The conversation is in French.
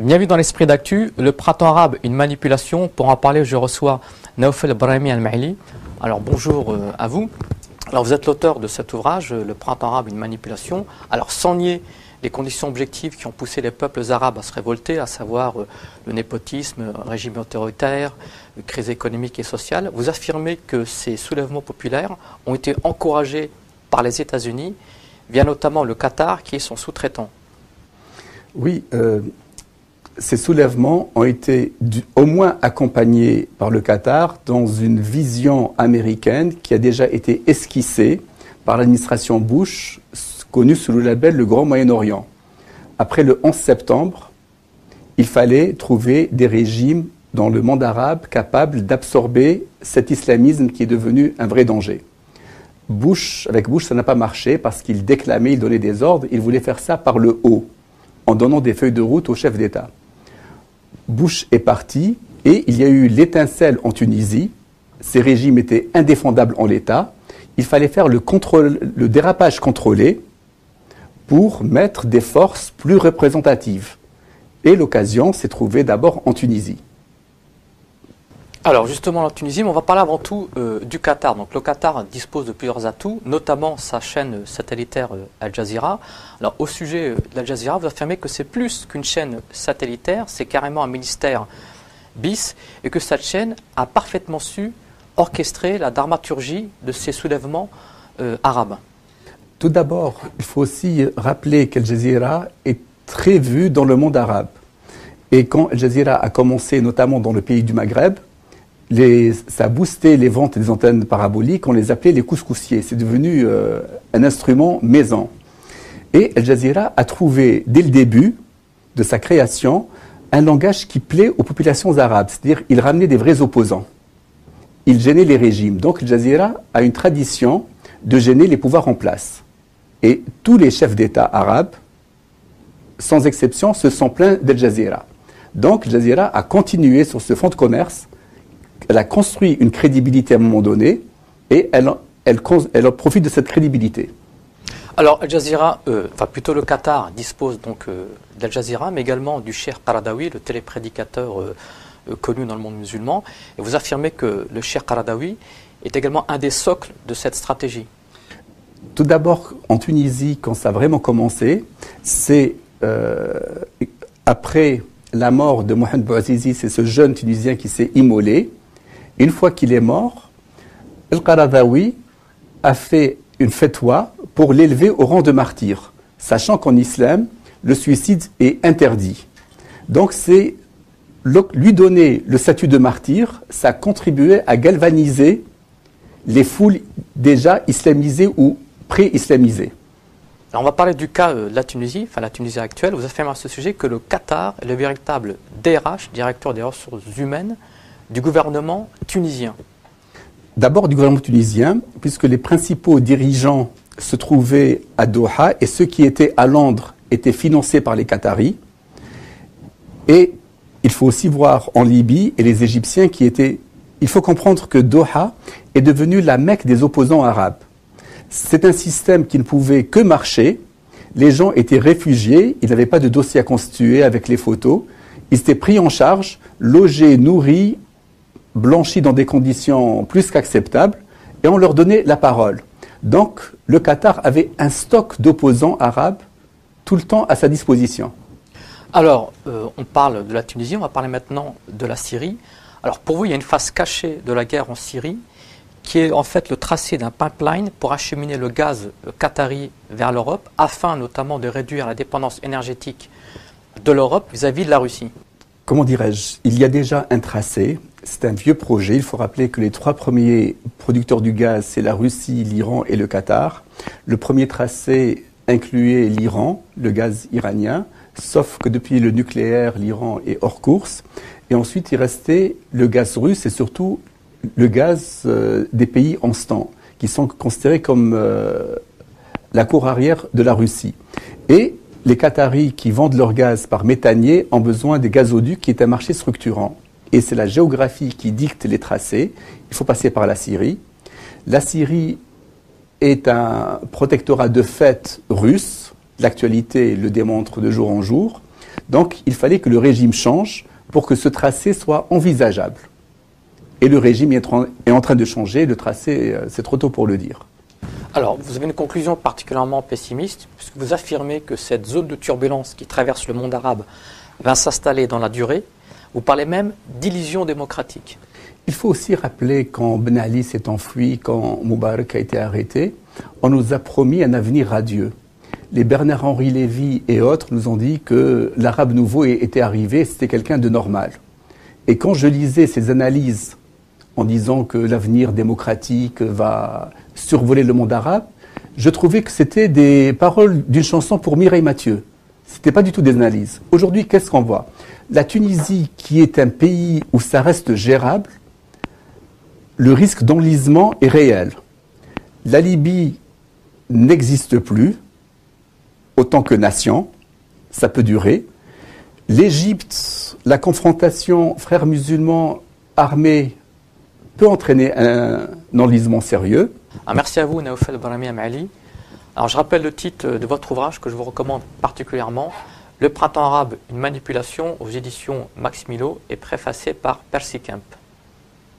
Bienvenue dans l'esprit d'actu, le printemps arabe, une manipulation. Pour en parler, je reçois Naoufel Brahimi Al-Mahili. Alors bonjour à vous. Alors vous êtes l'auteur de cet ouvrage, Le printemps arabe, une manipulation. Alors sans nier les conditions objectives qui ont poussé les peuples arabes à se révolter, à savoir le népotisme, régime autoritaire, crise économique et sociale, vous affirmez que ces soulèvements populaires ont été encouragés par les États-Unis, via notamment le Qatar qui est son sous-traitant. Oui, ces soulèvements ont été au moins accompagnés par le Qatar dans une vision américaine qui a déjà été esquissée par l'administration Bush, connue sous le label le Grand Moyen-Orient. Après le 11 septembre, il fallait trouver des régimes dans le monde arabe capables d'absorber cet islamisme qui est devenu un vrai danger. Avec Bush, ça n'a pas marché parce qu'il déclamait, il donnait des ordres, il voulait faire ça par le haut, en donnant des feuilles de route aux chefs d'État. Bush est parti et il y a eu l'étincelle en Tunisie. Ces régimes étaient indéfendables en l'état. Il fallait faire le dérapage contrôlé pour mettre des forces plus représentatives. Et l'occasion s'est trouvée d'abord en Tunisie. Alors justement en Tunisie, on va parler avant tout du Qatar. Donc le Qatar dispose de plusieurs atouts, notamment sa chaîne satellitaire Al Jazeera. Alors au sujet d'Al Jazeera, vous affirmez que c'est plus qu'une chaîne satellitaire, c'est carrément un ministère bis, et que cette chaîne a parfaitement su orchestrer la dramaturgie de ces soulèvements arabes. Tout d'abord, il faut aussi rappeler qu'Al Jazeera est très vu dans le monde arabe. Et quand Al Jazeera a commencé, notamment dans le pays du Maghreb, ça a boosté les ventes des antennes paraboliques, on les appelait les couscoussiers. C'est devenu un instrument maison. Et Al Jazeera a trouvé, dès le début de sa création, un langage qui plaît aux populations arabes. C'est-à-dire qu'il ramenait des vrais opposants. Il gênait les régimes. Donc Al Jazeera a une tradition de gêner les pouvoirs en place. Et tous les chefs d'État arabes, sans exception, se sont plaints d'Al Jazeera. Donc Al Jazeera a continué sur ce fonds de commerce. Elle a construit une crédibilité à un moment donné et elle profite de cette crédibilité. Alors Al Jazeera, plutôt le Qatar dispose donc d'Al Jazeera, mais également du Cheikh Qaradawi, le téléprédicateur connu dans le monde musulman. Et vous affirmez que le Cheikh Qaradawi est également un des socles de cette stratégie. Tout d'abord, en Tunisie, quand ça a vraiment commencé, c'est après la mort de Mohamed Bouazizi, c'est ce jeune Tunisien qui s'est immolé. Une fois qu'il est mort, Al-Qaradawi a fait une fatwa pour l'élever au rang de martyr, sachant qu'en islam, le suicide est interdit. Donc c'est lui donner le statut de martyr, ça contribuait à galvaniser les foules déjà islamisées ou pré-islamisées. Alors on va parler du cas de la Tunisie, la Tunisie actuelle. Vous affirmez à ce sujet que le Qatar est le véritable DRH, directeur des ressources humaines, du gouvernement tunisien. D'abord du gouvernement tunisien, puisque les principaux dirigeants se trouvaient à Doha et ceux qui étaient à Londres étaient financés par les Qataris. Et il faut aussi voir en Libye et les Égyptiens qui étaient... Il faut comprendre que Doha est devenue la Mecque des opposants arabes. C'est un système qui ne pouvait que marcher. Les gens étaient réfugiés, ils n'avaient pas de dossier à constituer avec les photos. Ils étaient pris en charge, logés, nourris, blanchis dans des conditions plus qu'acceptables, et on leur donnait la parole. Donc, le Qatar avait un stock d'opposants arabes tout le temps à sa disposition. Alors, on parle de la Tunisie, on va parler maintenant de la Syrie. Alors, pour vous, il y a une face cachée de la guerre en Syrie, qui est en fait le tracé d'un pipeline pour acheminer le gaz qatari vers l'Europe, afin notamment de réduire la dépendance énergétique de l'Europe vis-à-vis de la Russie. Comment dirais-je? Il y a déjà un tracé, c'est un vieux projet. Il faut rappeler que les trois premiers producteurs du gaz, c'est la Russie, l'Iran et le Qatar. Le premier tracé incluait l'Iran, le gaz iranien, sauf que depuis le nucléaire, l'Iran est hors course. Et ensuite, il restait le gaz russe et surtout le gaz des pays en stand, qui sont considérés comme la cour arrière de la Russie. Et les Qataris qui vendent leur gaz par méthanier ont besoin des gazoducs qui est un marché structurant. Et c'est la géographie qui dicte les tracés. Il faut passer par la Syrie. La Syrie est un protectorat de fait russe. L'actualité le démontre de jour en jour. Donc il fallait que le régime change pour que ce tracé soit envisageable. Et le régime est en train de changer, le tracé, c'est trop tôt pour le dire. Alors, vous avez une conclusion particulièrement pessimiste, puisque vous affirmez que cette zone de turbulence qui traverse le monde arabe va s'installer dans la durée. Vous parlez même d'illusion démocratique. Il faut aussi rappeler quand Ben Ali s'est enfui, quand Moubarak a été arrêté, on nous a promis un avenir radieux. Les Bernard-Henri Lévy et autres nous ont dit que l'arabe nouveau était arrivé, c'était quelqu'un de normal. Et quand je lisais ces analyses en disant que l'avenir démocratique va survoler le monde arabe, je trouvais que c'était des paroles d'une chanson pour Mireille Mathieu. Ce n'était pas du tout des analyses. Aujourd'hui, qu'est-ce qu'on voit? La Tunisie, qui est un pays où ça reste gérable, le risque d'enlisement est réel. La Libye n'existe plus, autant que nation, ça peut durer. L'Égypte, la confrontation frères musulmans armés peut entraîner un enlisement sérieux. Merci à vous, Naoufel Brahmi Amali. Alors, je rappelle le titre de votre ouvrage que je vous recommande particulièrement, Le printemps arabe, une manipulation, aux éditions Max Milo, et préfacé par Percy Kemp.